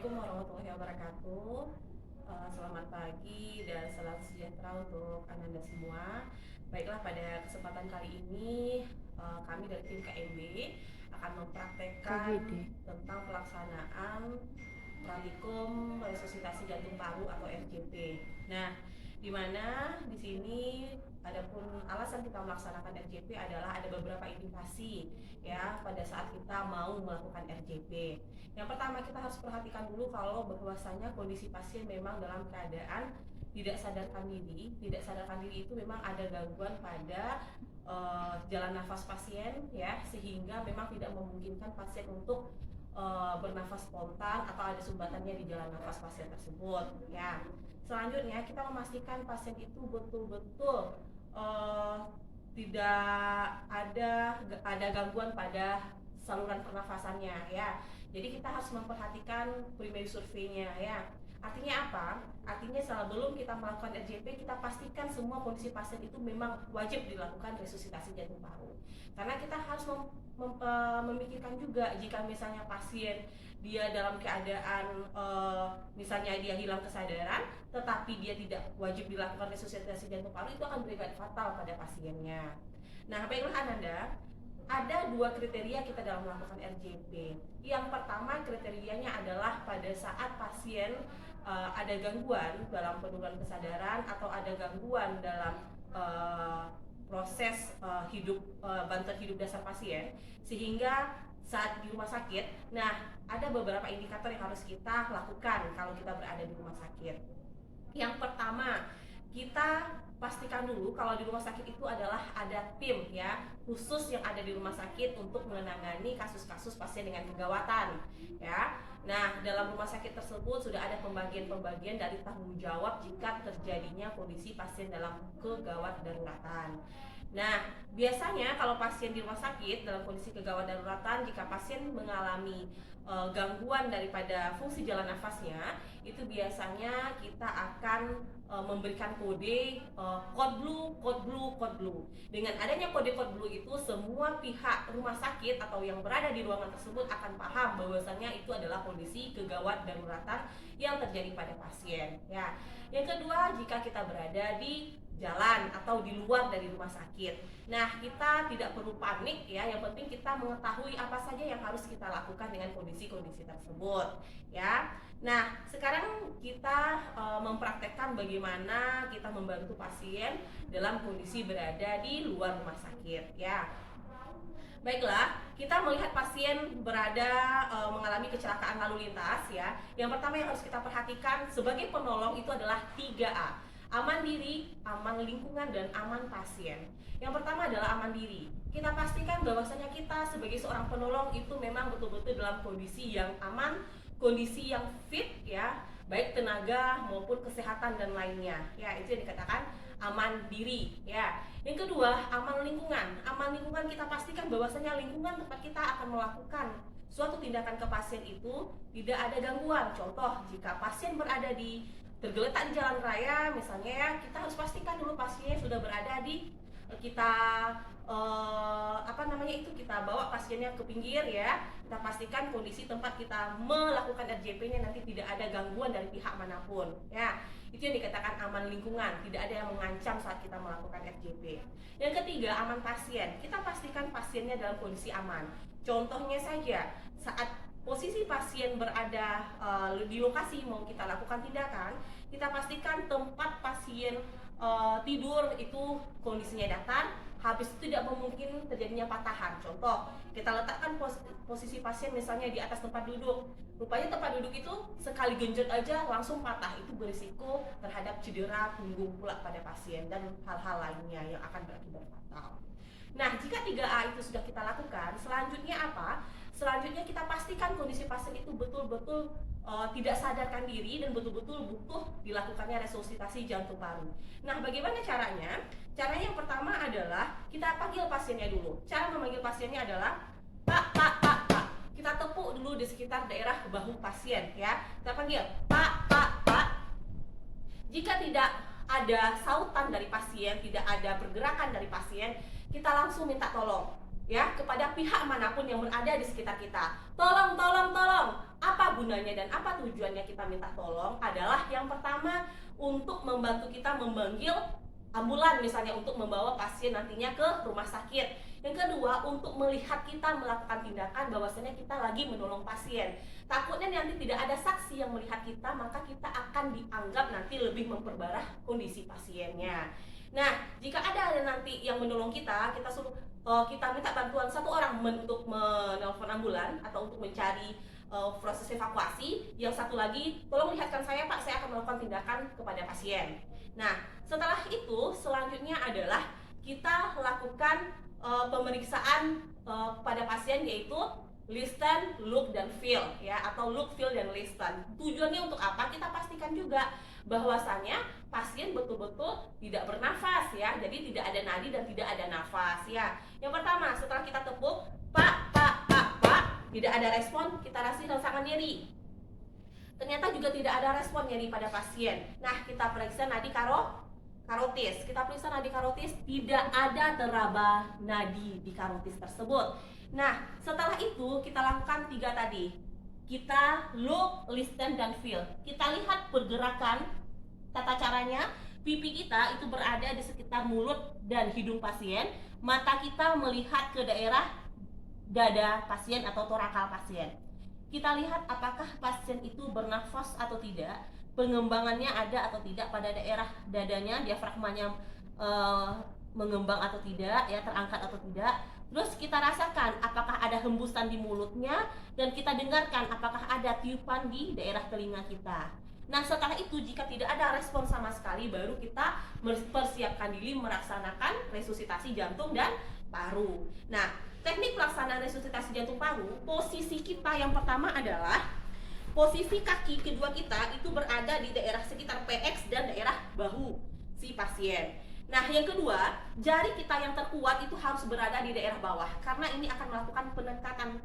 Assalamualaikum warahmatullahi wabarakatuh. Selamat pagi dan salam sejahtera untuk Ananda semua. Baiklah, pada kesempatan kali ini kami dari tim KMB akan mempraktekkan tentang pelaksanaan Praktikum Resusitasi Jantung Paru atau RJP. Nah, di mana di sini adapun alasan kita melaksanakan RJP adalah ada beberapa indikasi ya pada saat kita mau melakukan RJP. Yang pertama, kita harus perhatikan dulu kalau bahwasanya kondisi pasien memang dalam keadaan tidak sadarkan diri. Tidak sadarkan diri itu memang ada gangguan pada jalan nafas pasien ya, sehingga memang tidak memungkinkan pasien untuk bernafas spontan atau ada sumbatannya di jalan nafas pasien tersebut ya. Selanjutnya kita memastikan pasien itu betul-betul tidak ada gangguan pada saluran pernafasannya ya. Jadi kita harus memperhatikan primary survey-nya ya. Artinya apa? Artinya sebelum kita melakukan RJP, kita pastikan semua kondisi pasien itu memang wajib dilakukan resusitasi jantung paru. Karena kita harus memikirkan juga jika misalnya pasien dia dalam keadaan misalnya dia hilang kesadaran, tetapi dia tidak wajib dilakukan resusitasi jantung paru, itu akan berimpact fatal pada pasiennya. Nah, baiklah Ananda, ada dua kriteria kita dalam melakukan RJP. Yang pertama kriterianya adalah pada saat pasien ada gangguan dalam penurunan kesadaran atau ada gangguan dalam proses bantuan hidup dasar pasien, sehingga saat di rumah sakit, nah ada beberapa indikator yang harus kita lakukan kalau kita berada di rumah sakit. Yang pertama, kita pastikan dulu kalau di rumah sakit itu adalah ada tim ya khusus yang ada di rumah sakit untuk menangani kasus-kasus pasien dengan kegawatan ya. Nah, dalam rumah sakit tersebut sudah ada pembagian-pembagian dari tanggung jawab jika terjadinya kondisi pasien dalam kegawat daruratan. Nah, biasanya kalau pasien di rumah sakit dalam kondisi kegawat daruratan, jika pasien mengalami gangguan daripada fungsi jalan nafasnya, itu biasanya kita akan memberikan kode code blue. Dengan adanya kode blue itu, semua pihak rumah sakit atau yang berada di ruangan tersebut akan paham bahwasanya itu adalah kondisi kegawat daruratan yang terjadi pada pasien ya. Yang kedua, jika kita berada di jalan atau di luar dari rumah sakit, nah kita tidak perlu panik ya, yang penting kita mengetahui apa saja yang harus kita lakukan dengan kondisi-kondisi tersebut ya. Nah, sekarang kita mempraktekkan bagaimana kita membantu pasien dalam kondisi berada di luar rumah sakit ya. Baiklah, kita melihat pasien berada mengalami kecelakaan lalu lintas ya. Yang pertama yang harus kita perhatikan sebagai penolong itu adalah 3A. Aman diri, aman lingkungan, dan aman pasien. Yang pertama adalah aman diri. Kita pastikan bahwasanya kita sebagai seorang penolong itu memang betul-betul dalam kondisi yang aman, kondisi yang fit ya, baik tenaga maupun kesehatan dan lainnya ya. Itu yang dikatakan aman diri ya. Yang kedua, aman lingkungan. Aman lingkungan, kita pastikan bahwasanya lingkungan tempat kita akan melakukan suatu tindakan ke pasien itu tidak ada gangguan. Contoh, jika pasien berada tergeletak di jalan raya misalnya ya, kita harus pastikan dulu pasiennya sudah berada di kita kita bawa pasiennya ke pinggir ya. Kita pastikan kondisi tempat kita melakukan RJP-nya nanti tidak ada gangguan dari pihak manapun ya. Itu yang dikatakan aman lingkungan, tidak ada yang mengancam saat kita melakukan RJP. Yang ketiga, aman pasien. Kita pastikan pasiennya dalam kondisi aman. Contohnya saja, saat posisi pasien berada di lokasi mau kita lakukan tindakan, kita pastikan tempat pasien tidur itu kondisinya datar, habis itu tidak memungkinkan terjadinya patahan. Contoh, kita letakkan posisi pasien misalnya di atas tempat duduk. Rupanya tempat duduk itu sekali genjot aja langsung patah, itu berisiko terhadap cedera punggung pula pada pasien dan hal-hal lainnya yang akan berakibat fatal. Nah, jika 3A itu sudah kita lakukan, selanjutnya apa? Selanjutnya kita pastikan kondisi pasien itu betul-betul tidak sadarkan diri dan betul-betul butuh dilakukannya resusitasi jantung paru. Nah, bagaimana caranya? Caranya yang pertama adalah kita panggil pasiennya dulu. Cara memanggil pasiennya adalah Pak, Pak, Pak, Pak. Kita tepuk dulu di sekitar daerah bahu pasien ya. Kita panggil Pak, Pak, Pak. Jika tidak ada sautan dari pasien, tidak ada pergerakan dari pasien, kita langsung minta tolong ya kepada pihak manapun yang berada di sekitar kita. Tolong, tolong, tolong. Apa gunanya dan apa tujuannya kita minta tolong adalah yang pertama untuk membantu kita memanggil ambulan misalnya untuk membawa pasien nantinya ke rumah sakit. Yang kedua untuk melihat kita melakukan tindakan bahwasanya kita lagi menolong pasien. Takutnya nanti tidak ada saksi yang melihat kita, maka kita akan dianggap nanti lebih memperparah kondisi pasiennya. Nah, jika ada nanti yang menolong kita, kita suruh kita minta bantuan satu orang untuk menelpon ambulan atau untuk mencari proses evakuasi. Yang satu lagi, tolong lihatkan saya Pak, saya akan melakukan tindakan kepada pasien. Nah, setelah itu selanjutnya adalah kita lakukan pemeriksaan pada pasien, yaitu listen, look, dan feel ya, atau look, feel, dan listen. Tujuannya untuk apa? Kita pastikan juga bahwasanya pasien betul-betul tidak bernafas ya, jadi tidak ada nadi dan tidak ada nafas ya. Yang pertama, setelah kita tepuk, Pak, tidak ada respon, kita rasakan nyeri. Ternyata juga tidak ada respon nyeri pada pasien. Nah, kita periksa nadi karotis. Kita periksa nadi karotis, tidak ada teraba nadi di karotis tersebut. Nah, setelah itu kita lakukan 3 tadi. Kita look, listen, dan feel. Kita lihat pergerakan, tata caranya. Pipi kita itu berada di sekitar mulut dan hidung pasien. Mata kita melihat ke daerah dada pasien atau torakal pasien. Kita lihat apakah pasien itu bernafas atau tidak, pengembangannya ada atau tidak pada daerah dadanya, diafragmanya mengembang atau tidak, ya, terangkat atau tidak. Terus kita rasakan apakah ada hembusan di mulutnya, dan kita dengarkan apakah ada tiupan di daerah telinga kita. Nah, setelah itu jika tidak ada respon sama sekali, baru kita mempersiapkan diri melaksanakan resusitasi jantung dan paru. Nah, teknik pelaksanaan resusitasi jantung paru, posisi kita yang pertama adalah posisi kaki kedua kita itu berada di daerah sekitar PX dan daerah bahu si pasien. Nah, yang kedua, jari kita yang terkuat itu harus berada di daerah bawah karena ini akan melakukan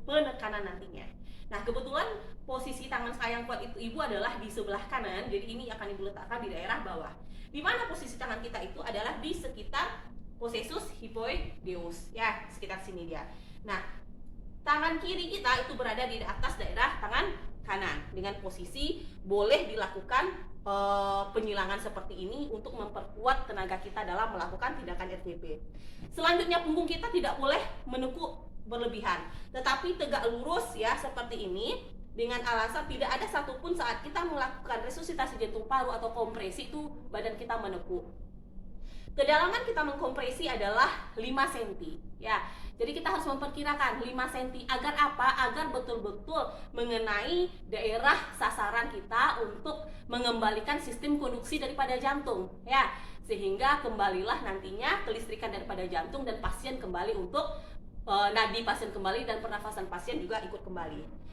penekanan nantinya. Nah, kebetulan posisi tangan saya yang kuat itu ibu adalah di sebelah kanan, jadi ini akan ibu letakkan di daerah bawah. Di mana posisi tangan kita itu adalah di sekitar possessus hypoideus, ya, sekitar sini dia. Nah, tangan kiri kita itu berada di atas daerah tangan kanan. Dengan posisi boleh dilakukan penyilangan seperti ini untuk memperkuat tenaga kita dalam melakukan tindakan RCP. Selanjutnya, punggung kita tidak boleh menekuk berlebihan, tetapi tegak lurus ya, seperti ini, dengan alasan tidak ada satupun saat kita melakukan resusitasi jantung paru atau kompresi itu badan kita menekuk. Kedalaman kita mengkompresi adalah 5 cm ya. Jadi kita harus memperkirakan 5 cm agar apa? Agar betul-betul mengenai daerah sasaran kita untuk mengembalikan sistem konduksi daripada jantung ya. Sehingga kembalilah nantinya kelistrikan daripada jantung dan pasien kembali untuk nadi pasien kembali dan pernafasan pasien juga ikut kembali.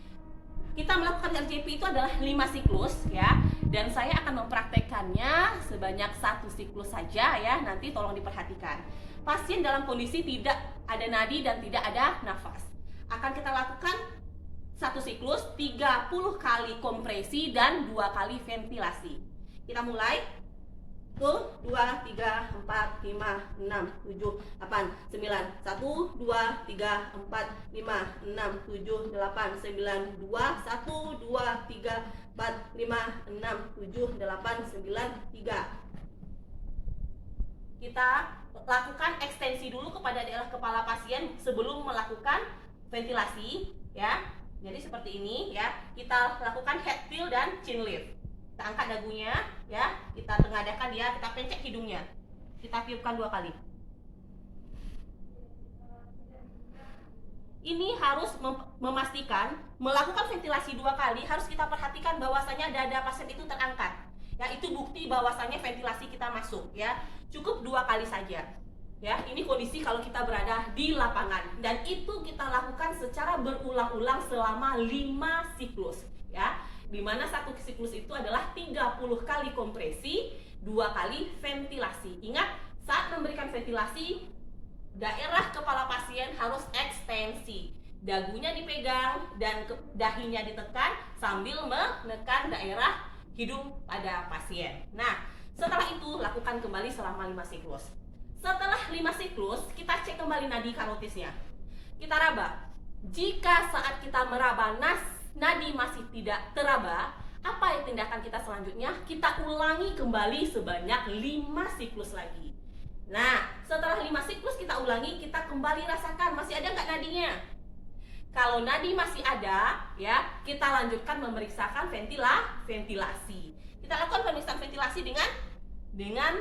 Kita melakukan RJP itu adalah 5 siklus ya, dan saya akan mempraktekannya sebanyak 1 siklus saja ya, nanti tolong diperhatikan. Pasien dalam kondisi tidak ada nadi dan tidak ada nafas. Akan kita lakukan 1 siklus 30 kali kompresi dan 2 kali ventilasi. Kita mulai. 1, 2, 3, 4, 5, 6, 7, 8, 9 1, 2, 3, 4, 5, 6, 7, 8, 9 2, 1, 2, 3, 4, 5, 6, 7, 8, 9 3. Kita lakukan ekstensi dulu kepada daerah kepala pasien sebelum melakukan ventilasi ya. Jadi seperti ini ya. Kita lakukan head fill dan chin lift. Kita angkat dagunya ya, kita tengadakan dia, kita pencet hidungnya, kita tiupkan 2 kali. Ini harus memastikan melakukan ventilasi 2 kali, harus kita perhatikan bahwasanya dada pasien itu terangkat ya, itu bukti bahwasanya ventilasi kita masuk ya. Cukup 2 kali saja ya. Ini kondisi kalau kita berada di lapangan, dan itu kita lakukan secara berulang-ulang selama 5 siklus ya, dimana 1 siklus itu adalah 30 kali kompresi, 2 kali ventilasi. Ingat, saat memberikan ventilasi, daerah kepala pasien harus ekstensi, dagunya dipegang dan dahinya ditekan sambil menekan daerah hidung pada pasien. Nah, setelah itu lakukan kembali selama 5 siklus. Setelah 5 siklus, kita cek kembali nadi karotisnya. Kita raba. Jika saat kita meraba nas nadi masih tidak teraba, apa yang tindakan kita selanjutnya? Kita ulangi kembali sebanyak 5 siklus lagi. Nah, setelah 5 siklus kita ulangi, kita kembali rasakan masih ada nggak nadinya. Kalau nadi masih ada, ya, kita lanjutkan memeriksakan ventilasi. Kita lakukan pemeriksaan ventilasi dengan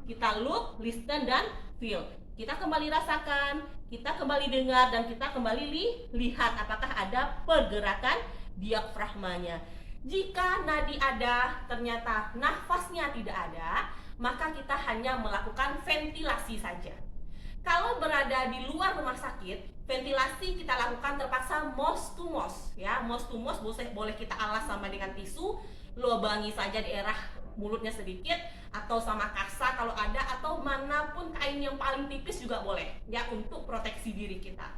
kita look, listen, dan feel. Kita kembali rasakan, kita kembali dengar, dan kita kembali lihat apakah ada pergerakan diafragmanya. Jika nadi ada, ternyata nafasnya tidak ada, maka kita hanya melakukan ventilasi saja. Kalau berada di luar rumah sakit, ventilasi kita lakukan terpaksa mouth to mouth, ya. Mouth to mouth boleh kita alas sama dengan tisu, lubangi saja daerah mulutnya sedikit, atau sama kasa kalau ada, atau manapun kain yang paling tipis juga boleh, ya, untuk proteksi diri kita.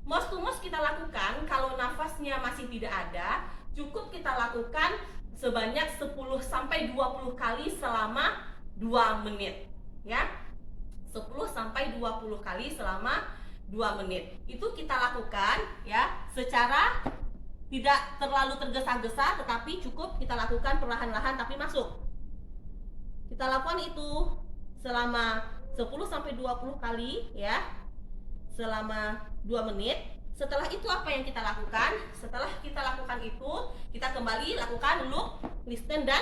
Mouth to mouth kita lakukan kalau nafasnya masih tidak ada, cukup kita lakukan sebanyak 10-20 kali selama 2 menit, ya. 10-20 kali selama 2 menit. Itu kita lakukan, ya, secara tidak terlalu tergesa-gesa, tetapi cukup kita lakukan perlahan-lahan tapi masuk. Kita lakukan itu selama 10-20 kali, ya, selama 2 menit. Setelah itu apa yang kita lakukan? Setelah kita lakukan itu, kita kembali lakukan look, listen, dan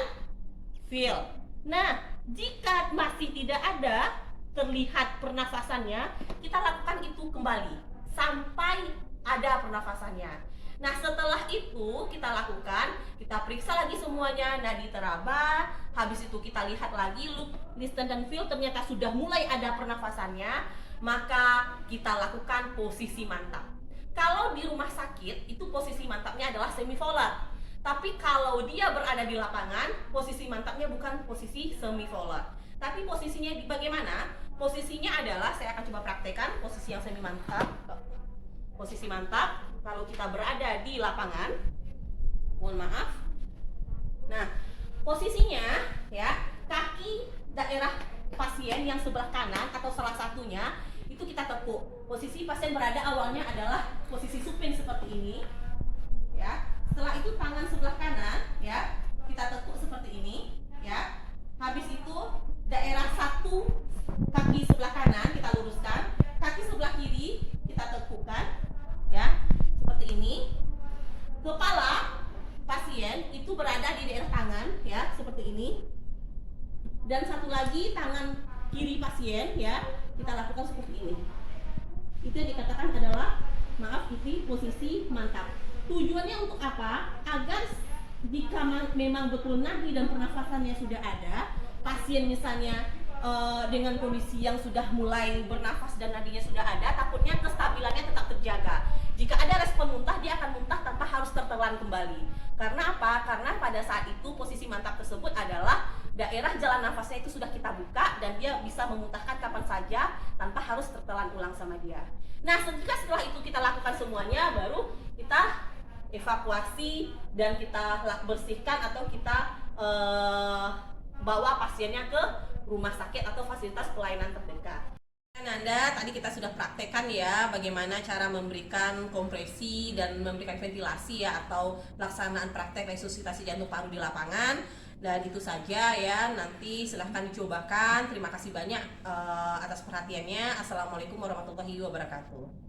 feel. Nah, jika masih tidak ada terlihat pernafasannya, kita lakukan itu kembali sampai ada pernafasannya. Nah, setelah itu kita lakukan, kita periksa lagi semuanya, nadi teraba, habis itu kita lihat lagi look, listen, dan feel, ternyata sudah mulai ada pernafasannya, maka kita lakukan posisi mantap. Kalau di rumah sakit, itu posisi mantapnya adalah semivolar. Tapi kalau dia berada di lapangan, posisi mantapnya bukan posisi semivolar. Tapi posisinya bagaimana? Posisinya adalah, saya akan coba praktekkan posisi yang semi mantap. Posisi mantap kalau kita berada di lapangan, mohon maaf. Nah, posisinya, ya, kaki daerah pasien yang sebelah kanan atau salah satunya itu kita tekuk. Posisi pasien berada awalnya adalah posisi supin seperti ini, ya. Setelah itu tangan sebelah kanan, ya, kita tekuk seperti ini, ya. Habis itu daerah satu kaki sebelah kanan kita luruskan, kaki sebelah kiri kita tekukkan, ya, seperti ini. Kepala pasien itu berada di daerah tangan, ya, seperti ini. Dan satu lagi tangan kiri pasien, ya, kita lakukan seperti ini. Itu yang dikatakan adalah, maaf, itu posisi mantap. Tujuannya untuk apa? Agar jika memang betul nadi dan pernafasannya sudah ada, pasien misalnya dengan kondisi yang sudah mulai bernafas dan nadinya sudah ada, takutnya kestabilannya tetap terjaga. Jika ada respon muntah, dia akan muntah tanpa harus tertelan kembali. Karena apa? Karena pada saat itu posisi mantap tersebut adalah daerah jalan nafasnya itu sudah kita buka dan dia bisa memuntahkan kapan saja tanpa harus tertelan ulang sama dia. Nah, jika setelah itu kita lakukan semuanya, baru kita evakuasi dan kita bersihkan atau kita bawa pasiennya ke rumah sakit atau fasilitas pelayanan terdekat. Anda tadi kita sudah praktekkan, ya, bagaimana cara memberikan kompresi dan memberikan ventilasi, ya, atau pelaksanaan praktek resusitasi jantung paru di lapangan. Dan itu saja, ya, nanti silahkan dicobakan. Terima kasih banyak atas perhatiannya. Assalamualaikum warahmatullahi wabarakatuh.